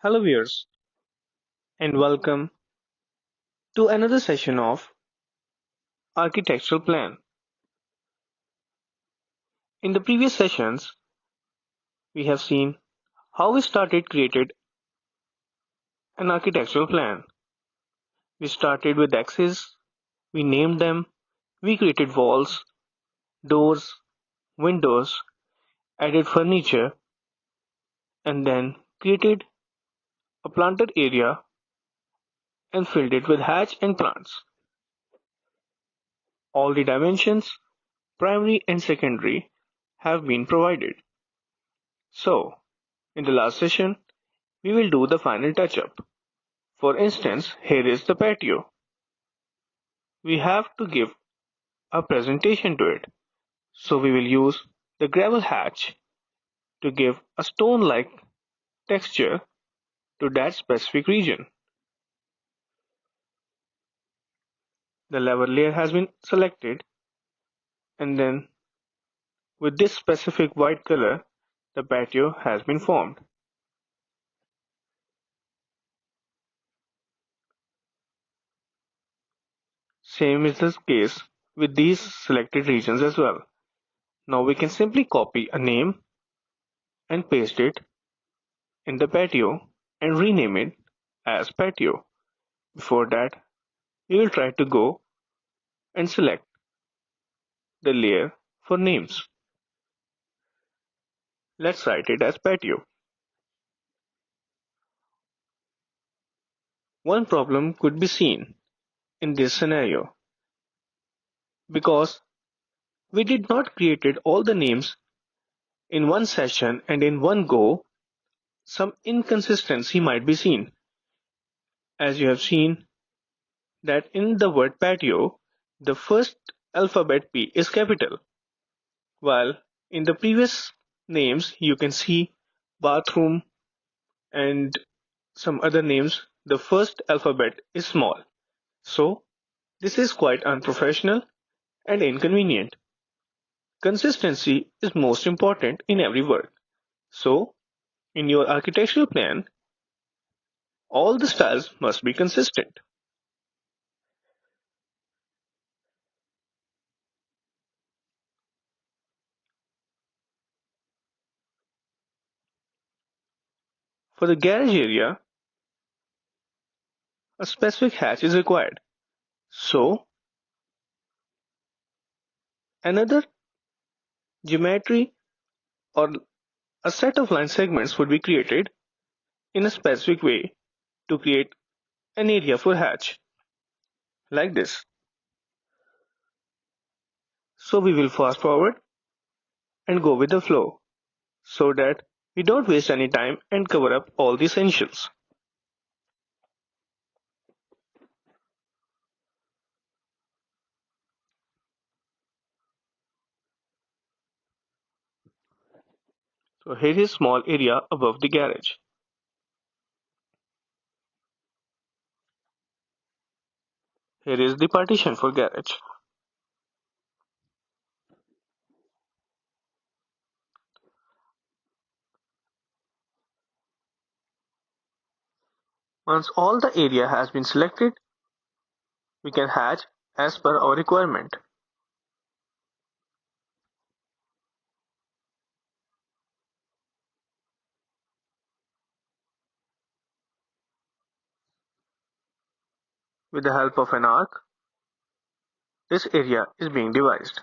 Hello viewers and welcome to another session of Architectural Plan. In the previous sessions, we have seen how we created an architectural plan. We started with axes, we named them, we created walls, doors, windows, added furniture, and then created a planted area and filled it with hatch and plants. All the dimensions, primary and secondary, have been provided. So, in the last session, we will do the final touch-up. For instance, here is the patio. We have to give a presentation to it, so we will use the gravel hatch to give a stone-like texture to that specific region. The level layer has been selected, and then with this specific white color, the patio has been formed. Same is the case with these selected regions as well. Now we can simply copy a name and paste it in the patio and rename it as patio. Before that, we will try to go and select the layer for names. Let's write it as patio. One problem could be seen in this scenario because we did not created all the names in one session and in one go. Some inconsistency might be seen, as you have seen that in the word patio, the first alphabet P is capital, while in the previous names you can see bathroom and some other names, the first alphabet is small. So, this is quite unprofessional and inconvenient. Consistency is most important in every work. So, in your architectural plan, all the styles must be consistent. For the garage area, a specific hatch is required. So, another geometry or a set of line segments would be created in a specific way to create an area for hatch, like this. So we will fast forward and go with the flow so that we don't waste any time and cover up all the essentials. So here is small area above the garage. Here is the partition for garage. Once all the area has been selected, we can hatch as per our requirement. With the help of an arc, this area is being devised.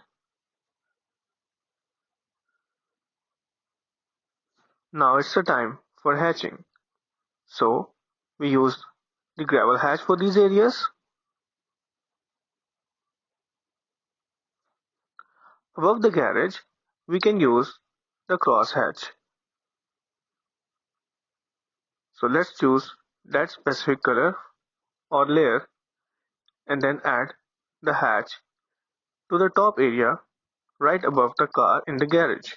Now it's the time for hatching. So we use the gravel hatch for these areas. Above the garage, we can use the cross hatch. So let's choose that specific color or layer and then add the hatch to the top area right above the car in the garage.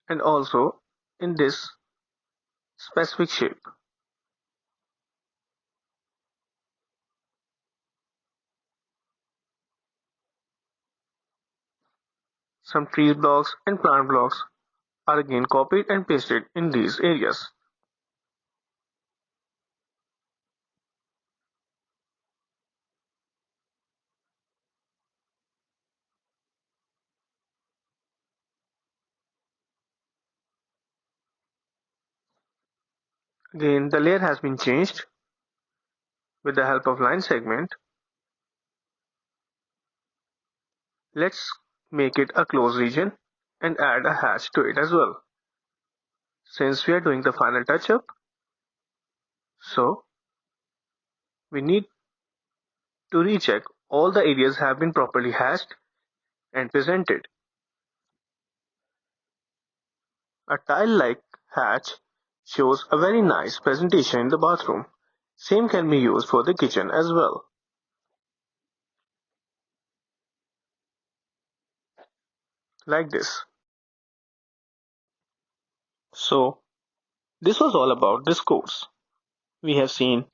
And also in this specific shape. Some tree blocks and plant blocks are again copied and pasted in these areas. Again, the layer has been changed with the help of line segment. Let's make it a closed region and add a hatch to it as well. Since we are doing the final touch-up, so we need to recheck all the areas have been properly hatched and presented. A tile-like hatch shows a very nice presentation in the bathroom. Same can be used for the kitchen as well. Like this. So, this was all about this course. We have seen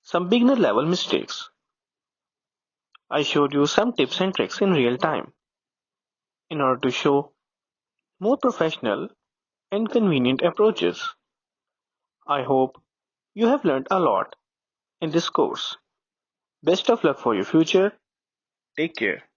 some beginner level mistakes. I showed you some tips and tricks in real time in order to show more professional and convenient approaches. I hope you have learned a lot in this course. Best of luck for your future. Take care.